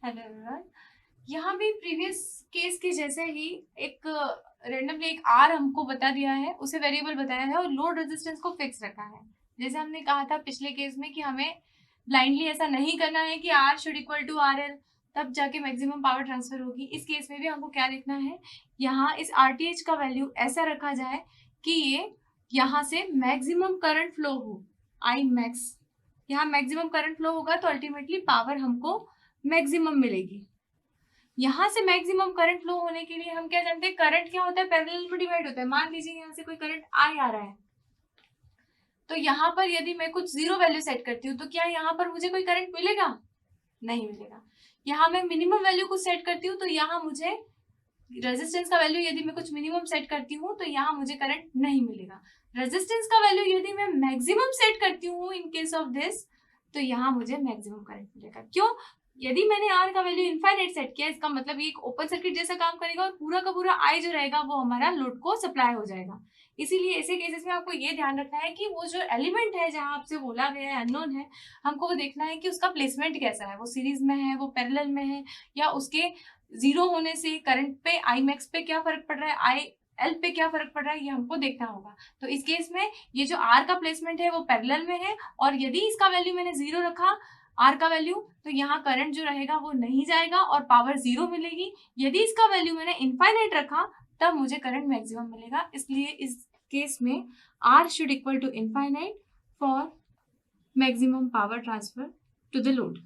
Hello everyone. यहाँ भी previous case के जैसे ही एक रेंडमली एक आर हमको बता दिया है, उसे वेरिएबल बताया है और लोड रेजिस्टेंस को फिक्स रखा है। जैसे हमने कहा था पिछले केस में कि हमें ब्लाइंडली ऐसा नहीं करना है कि R should equal to R L, तब जाके मैक्सिमम पावर ट्रांसफर होगी। इस केस में भी हमको क्या देखना है, यहाँ इस आरटीएच का वैल्यू ऐसा रखा जाए कि ये यहाँ से मैक्सिमम करंट फ्लो हो, आई मैक्स। यहाँ मैक्सिमम करंट फ्लो होगा तो अल्टीमेटली पावर हमको मैक्सिमम मिलेगी। यहाँ से मैक्सिमम करंट फ्लो होने के लिए हम क्या जानते हैं, करंट क्या होता है, पैरेलल में डिवाइड होता है। मान लीजिए यहाँ से कोई करंट आई आ रहा है, तो यहाँ पर यदि मैं कुछ जीरो वैल्यू सेट करती हूँ तो क्या यहाँ पर मुझे कोई करंट मिलेगा? नहीं मिलेगा। यहाँ मैं मिनिमम वैल्यू कुछ सेट करती हूँ तो यहाँ मुझे रेजिस्टेंस का वैल्यू यदि मैं कुछ मिनिमम सेट करती हूँ तो यहाँ मुझे करंट नहीं मिलेगा। रेजिस्टेंस का वैल्यू यदि मैं मैक्सिमम सेट करती हूँ इन केस ऑफ दिस, तो यहाँ मुझे मैक्सिमम करंट मिलेगा। क्यों? यदि मैंने आर का वैल्यू इनफाइनाइट सेट किया, इसका मतलब ये एक ओपन सर्किट जैसा काम करेगा और पूरा का पूरा आई जो रहेगा वो हमारा लोड को सप्लाई हो जाएगा। इसीलिए ऐसे केसेस में आपको ये ध्यान रखना है कि वो जो एलिमेंट है जहां आपसे बोला गया है अननोन है, हमको वो देखना है कि उसका प्लेसमेंट कैसा है, वो सीरीज में है, वो पैरेलल में है, या उसके जीरो होने से करंट पे आई मैक्स पे क्या फर्क पड़ रहा है, आई एल पे क्या फर्क पड़ रहा है, ये हमको देखना होगा। तो इस केस में ये जो आर का प्लेसमेंट है वो पैरेलल में है, और यदि इसका वैल्यू मैंने जीरो रखा, आर का वैल्यू, तो यहाँ करंट जो रहेगा वो नहीं जाएगा और पावर जीरो मिलेगी। यदि इसका वैल्यू मैंने इनफाइनाइट रखा तब मुझे करंट मैक्सिमम मिलेगा। इसलिए इस केस में R should equal to infinite for maximum power transfer to the load.